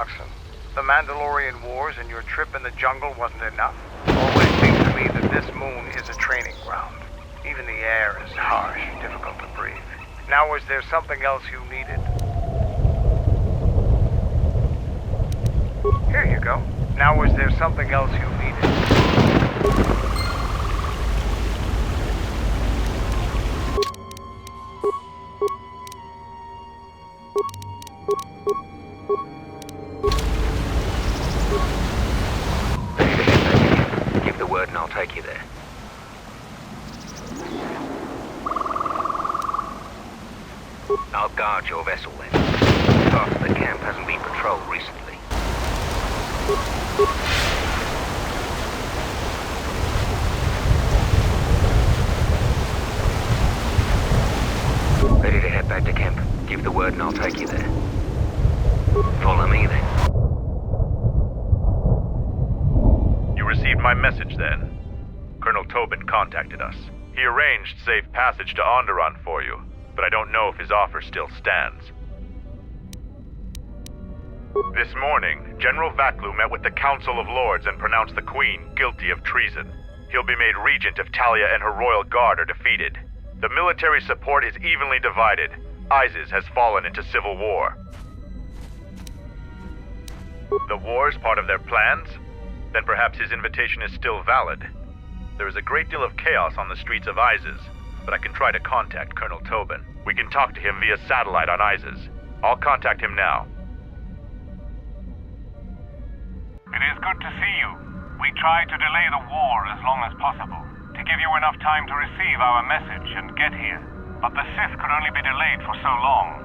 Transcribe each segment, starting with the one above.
Dxun. The Mandalorian Wars and your trip in the jungle wasn't enough. Always seems to me that this moon is a training ground. Even the air is harsh, difficult to breathe. Now, was there something else you needed? Here you go. Now, was there something else you needed? Give the word and I'll take you there. I'll guard your vessel then. Carth, the camp hasn't been patrolled recently. Ready to head back to camp. Give the word and I'll take you there. Follow me then. You received my message then. Colonel Tobin contacted us. He arranged safe passage to Onderon for you, but I don't know if his offer still stands. This morning, General Vaklu met with the Council of Lords and pronounced the Queen guilty of treason. He'll be made regent if Talia and her royal guard are defeated. The military support is evenly divided. Isis has fallen into civil war. The war's part of their plans? Then perhaps his invitation is still valid. There is a great deal of chaos on the streets of Isis, but I can try to contact Colonel Tobin. We can talk to him via satellite on Isis. I'll contact him now. It is good to see you. We tried to delay the war as long as possible, to give you enough time to receive our message and get here. But the Sith could only be delayed for so long.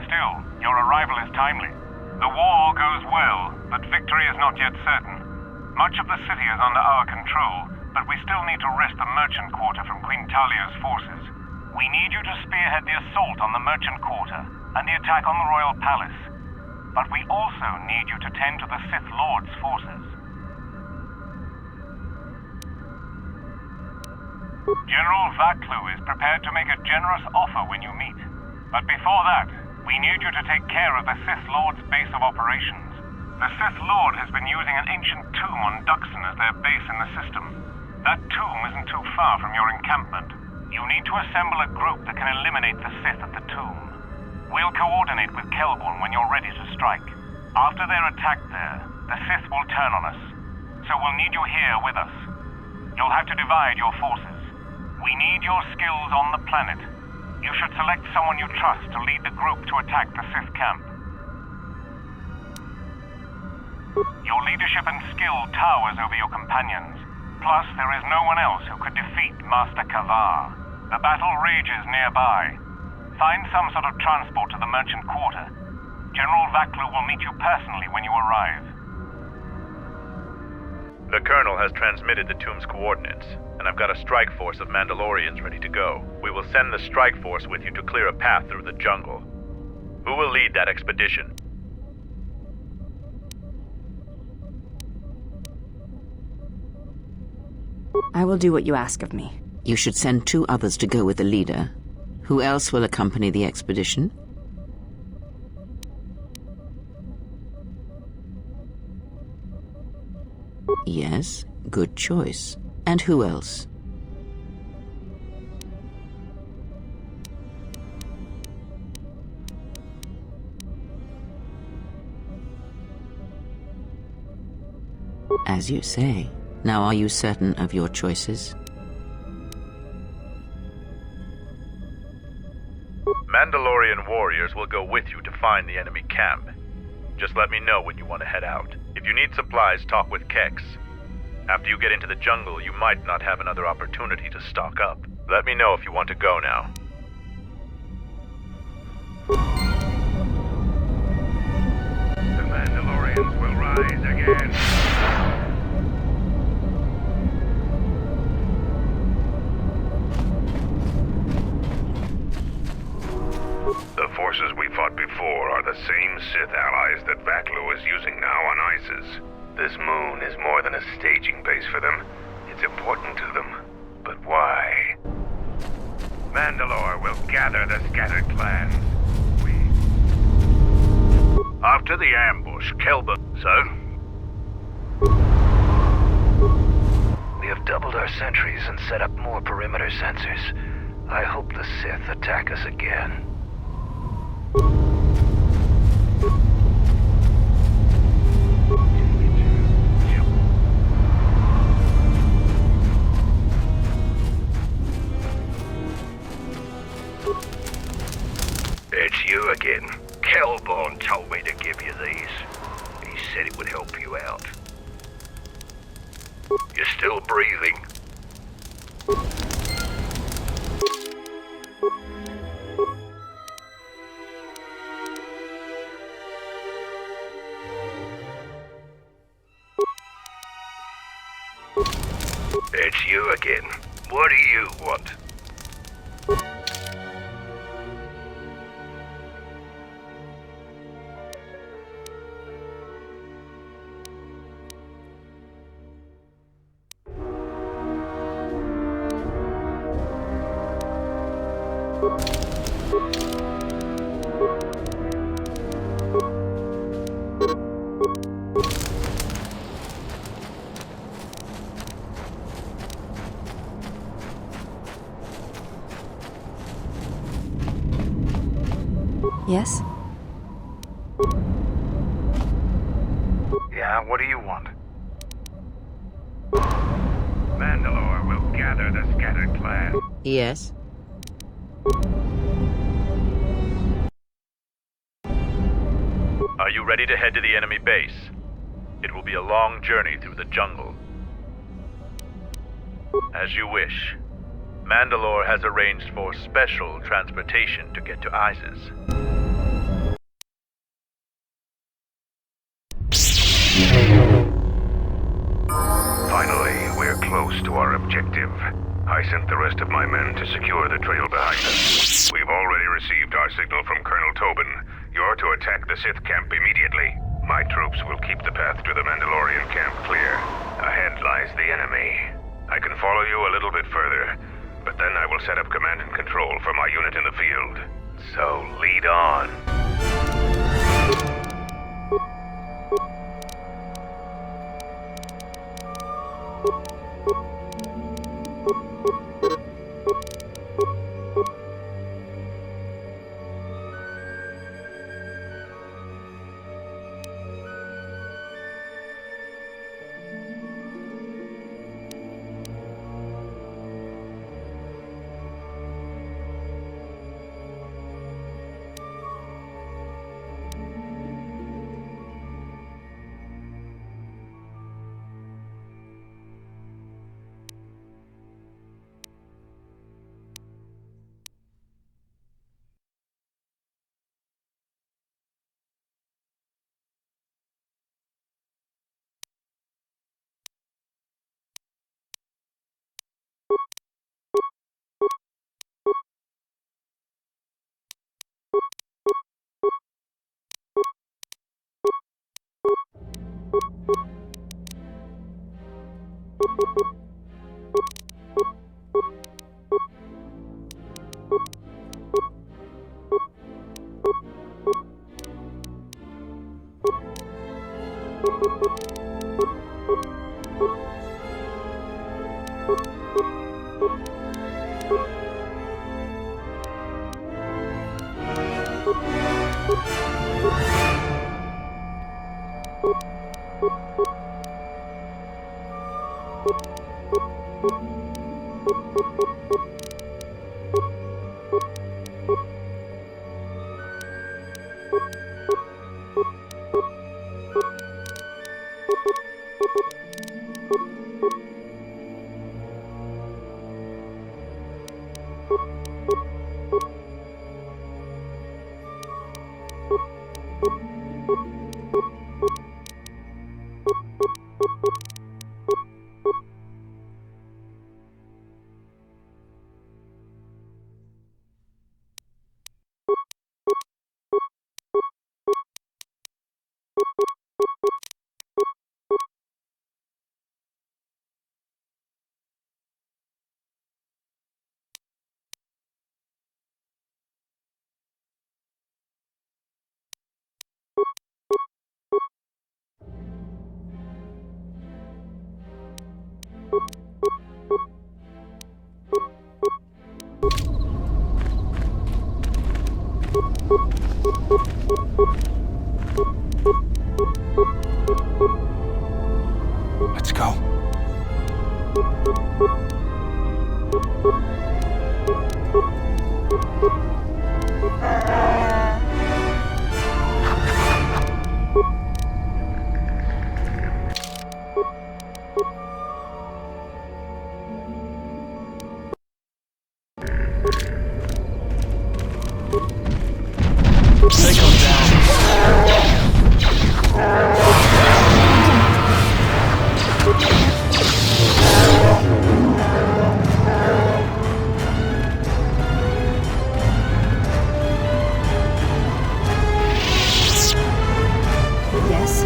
Still, your arrival is timely. The war goes well, but victory is not yet certain. Much of the city is under our control, but we still need to wrest the merchant quarter from Queen Talia's forces. We need you to spearhead the assault on the merchant quarter and the attack on the royal palace. But we also need you to tend to the Sith Lord's forces. General Vaklu is prepared to make a generous offer when you meet. But before that, we need you to take care of the Sith Lord's base of operations. The Sith Lord has been using an ancient tomb on Dxun as their base in the system. That tomb isn't too far from your encampment. You need to assemble a group that can eliminate the Sith at the tomb. We'll coordinate with Kelborn when you're ready to strike. After their attack there, the Sith will turn on us. So we'll need you here with us. You'll have to divide your forces. We need your skills on the planet. You should select someone you trust to lead the group to attack the Sith camp. Your leadership and skill towers over your companions. Plus, there is no one else who could defeat Master Kavar. The battle rages nearby. Find some sort of transport to the merchant quarter. General Vaklu will meet you personally when you arrive. The Colonel has transmitted the tomb's coordinates, and I've got a strike force of Mandalorians ready to go. We will send the strike force with you to clear a path through the jungle. Who will lead that expedition? I will do what you ask of me. You should send 2 others to go with the leader. Who else will accompany the expedition? Yes, good choice. And who else? As you say. Now, are you certain of your choices? Mandalorian warriors will go with you to find the enemy camp. Just let me know when you want to head out. If you need supplies, talk with Kex. After you get into the jungle, you might not have another opportunity to stock up. Let me know if you want to go now. The Mandalorians will rise again. The forces we fought before are the same Sith allies that Vaklu is using now on Isis. This moon is more than a staging base for them. It's important to them. But why? Mandalore will gather the scattered clans. After the ambush, Kelber. So? We have doubled our sentries and set up more perimeter sensors. I hope the Sith attack us again. It's you again. Kelborn told me to give you these. He said it would help you out. You're still breathing. It's you again. What do you want? Yes? Yeah, what do you want? Mandalore will gather the scattered clan. Yes? Are you ready to head to the enemy base? It will be a long journey through the jungle. As you wish. Mandalore has arranged for special transportation to get to Isis. Finally, we're close to our objective. I sent the rest of my men to secure the trail behind us. We've already received our signal from Colonel Tobin. You're to attack the Sith camp immediately. My troops will keep the path to the Mandalorian camp clear. Ahead lies the enemy. I can follow you a little bit further, but then I will set up command and control for my unit in the field. So lead on. Let's go. Take him Yes?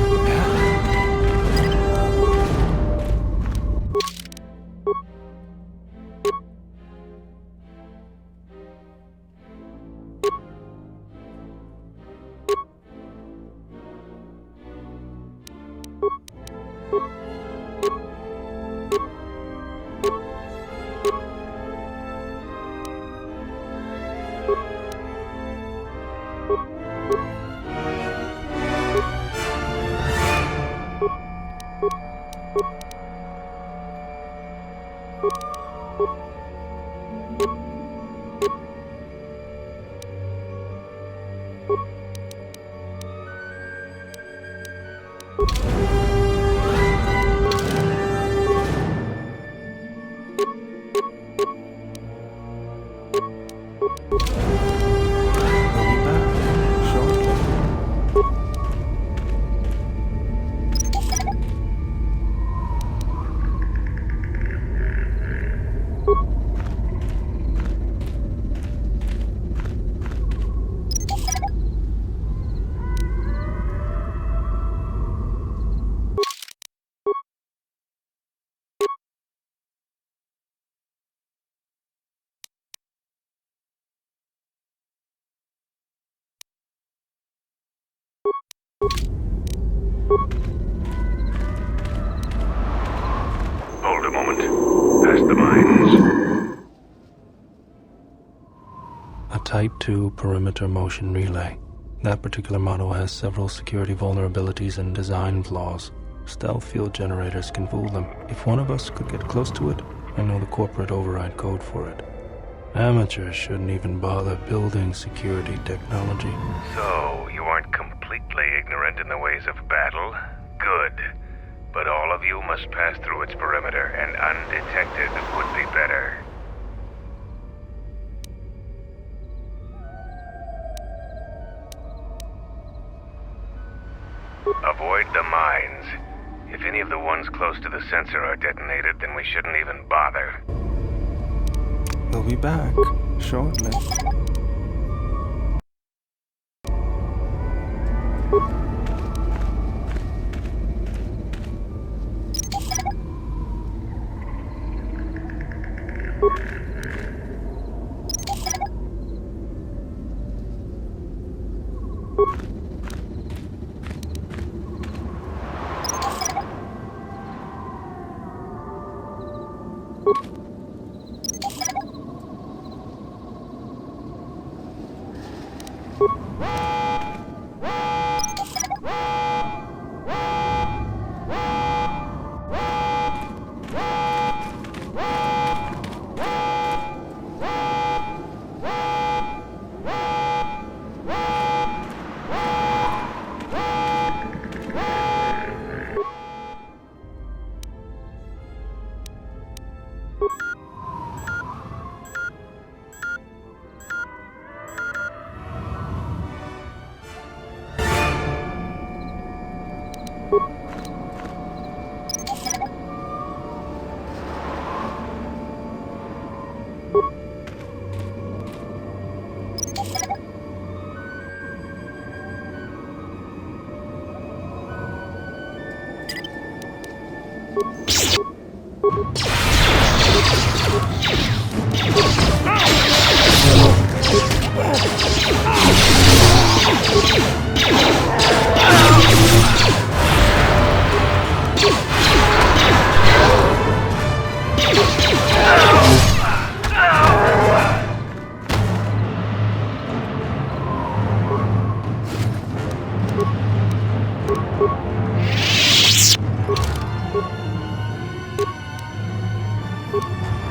Hold a moment. Past the mines. A Type 2 perimeter motion relay. That particular model has several security vulnerabilities and design flaws. Stealth field generators can fool them. If one of us could get close to it, I know the corporate override code for it. Amateurs shouldn't even bother building security technology. So, you aren't completely ignorant in the ways of battle? Good. But all of you must pass through its perimeter, and undetected would be better. Avoid the mines. If any of the ones close to the sensor are detonated, then we shouldn't even bother. We'll be back shortly.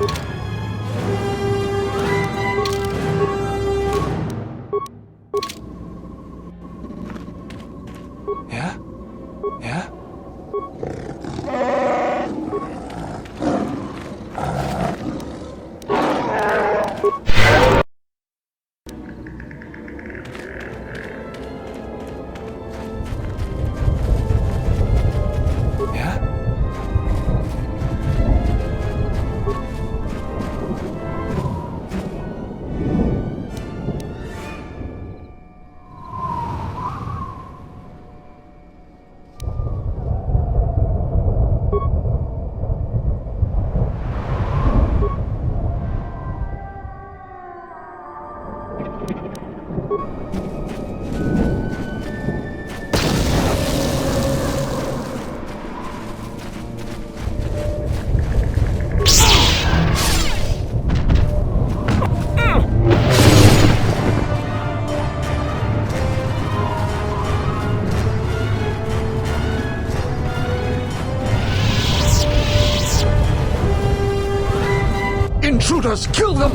Yeah? Yeah? Yeah? Intruders, kill them!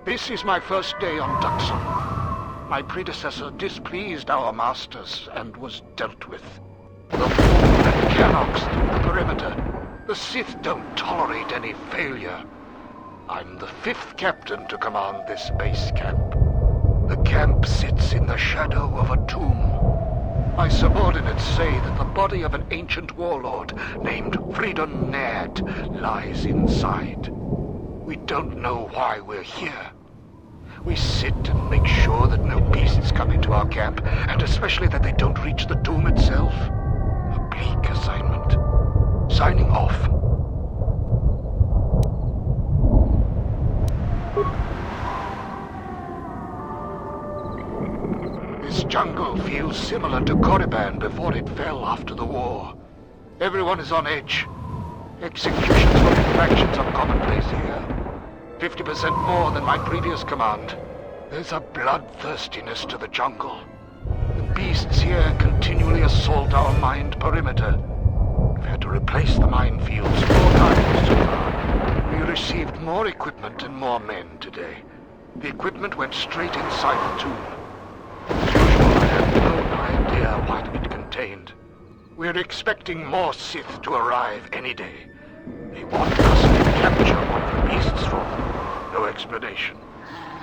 This is my first day on Dxun. My predecessor displeased our masters and was dealt with. The fool that canox through the perimeter. The Sith don't tolerate any failure. I'm the 5th captain to command this base camp. The camp sits in the shadow of a tomb. My subordinates say that the body of an ancient warlord named Freedon Naird lies inside. We don't know why we're here. We sit and make sure that no beasts come into our camp, and especially that they don't reach the tomb itself. A bleak assignment. Signing off. This jungle feels similar to Korriban before it fell after the war. Everyone is on edge. Executions for infractions are commonplace here. 50% more than my previous command. There's a bloodthirstiness to the jungle. The beasts here continually assault our mined perimeter. replaced the minefields 4 times so far. We received more equipment and more men today. The equipment went straight inside the tomb. As usual, I have no idea what it contained. We're expecting more Sith to arrive any day. They want us to capture one of the beasts for them. No explanation.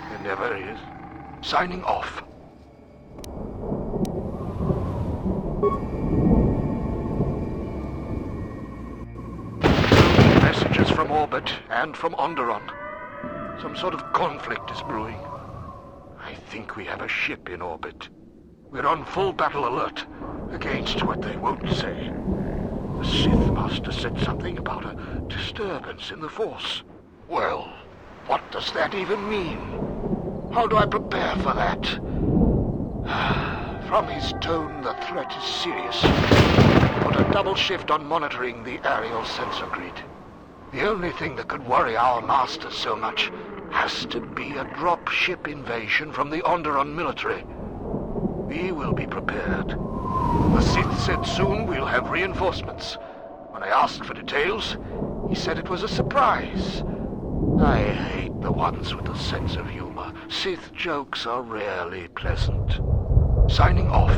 There never is. Signing off. Messages from orbit and from Onderon. Some sort of conflict is brewing. I think we have a ship in orbit. We're on full battle alert against what they won't say. The Sith Master said something about a disturbance in the Force. Well, what does that even mean? How do I prepare for that? From his tone, the threat is serious. Put a double shift on monitoring the aerial sensor grid. The only thing that could worry our masters so much has to be a drop ship invasion from the Onderon military. We will be prepared. The Sith said soon we'll have reinforcements. When I asked for details, he said it was a surprise. I hate the ones with a sense of humor. Sith jokes are rarely pleasant. Signing off.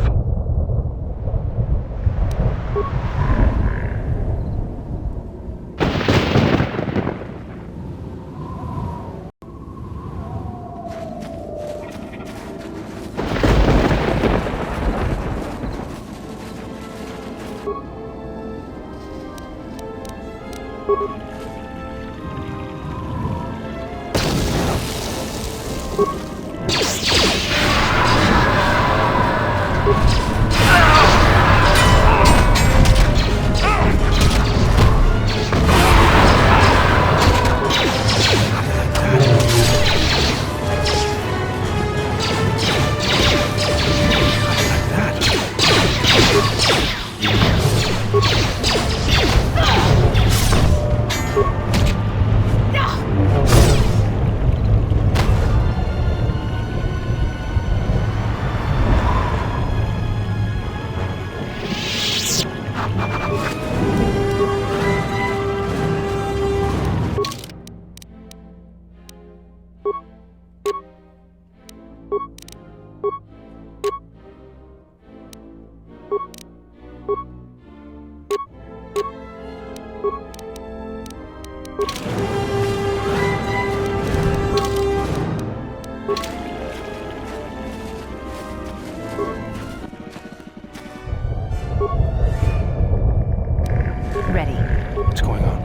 What's going on?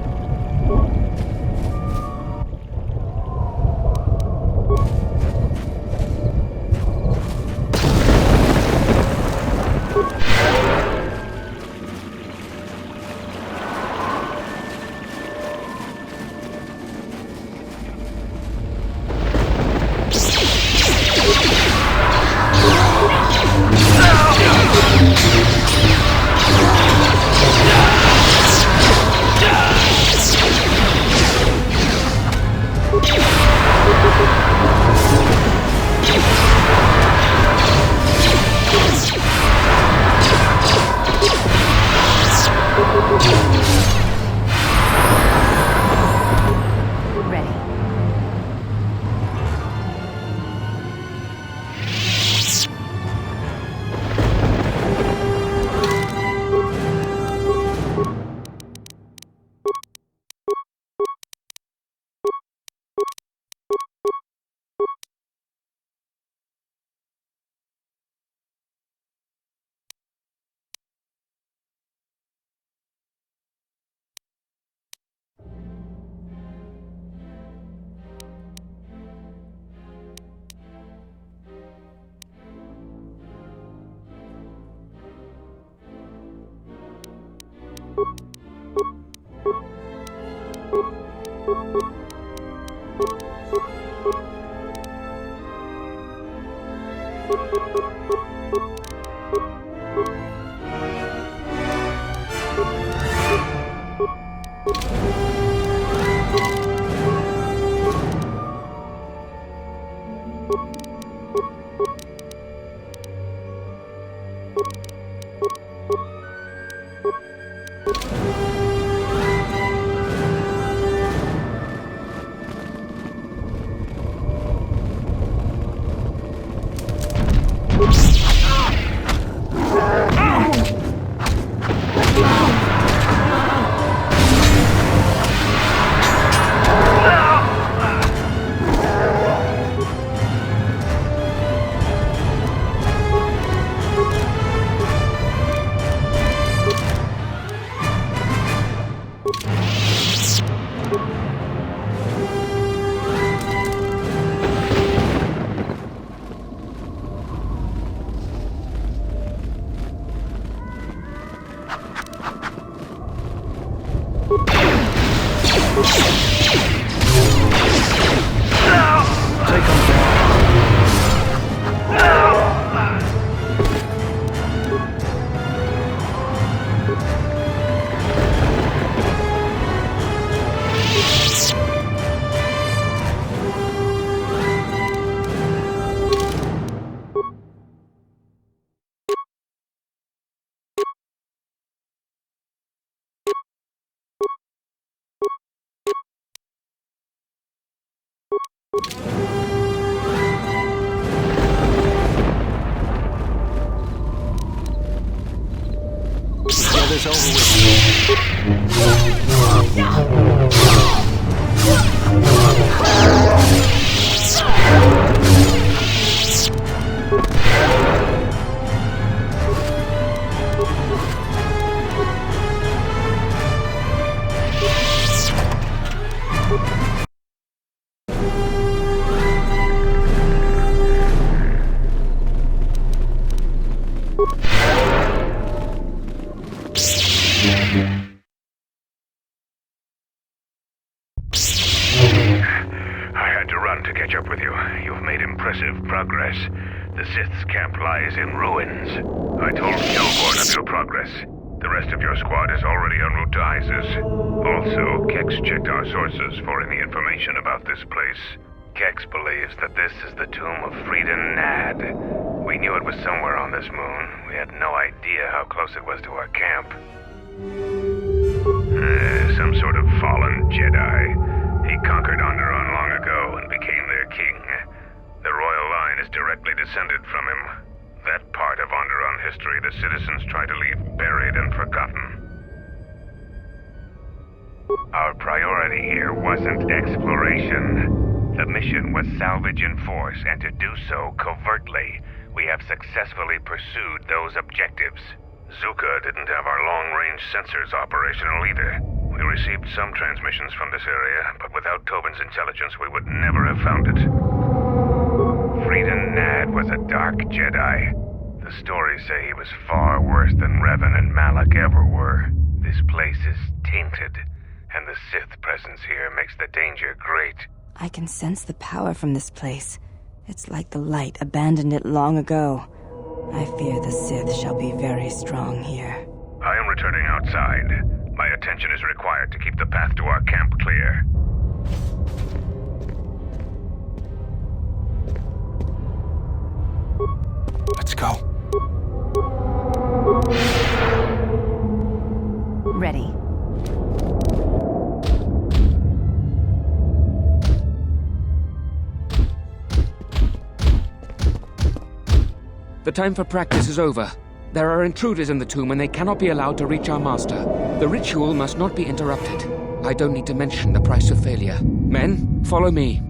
Get this over with. I had to run to catch up with you. You've made impressive progress. The Sith's camp lies in ruins. I told Kilborn of your progress. The rest of your squad is already en route to Isis. Also, Kex checked our sources for any information about this place. Kex believes that this is the tomb of Frida Nad. We knew it was somewhere on this moon. We had no idea how close it was to our camp. Some sort of fallen Jedi. He conquered Onderon long ago and became their king. The royal line is directly descended from him. That part of Onderon history the citizens try to leave buried and forgotten. Our priority here wasn't exploration. The mission was salvage in force, and to do so covertly. We have successfully pursued those objectives. Zuka didn't have our long-range sensors operational either. We received some transmissions from this area, but without Tobin's intelligence, we would never have found it. Frida Nad was a dark Jedi. The stories say he was far worse than Revan and Malak ever were. This place is tainted, and the Sith presence here makes the danger great. I can sense the power from this place. It's like the light abandoned it long ago. I fear the Sith shall be very strong here. I am returning outside. My attention is required to keep the path to our camp clear. Let's go. Ready. The time for practice is over. There are intruders in the tomb and they cannot be allowed to reach our master. The ritual must not be interrupted. I don't need to mention the price of failure. Men, follow me.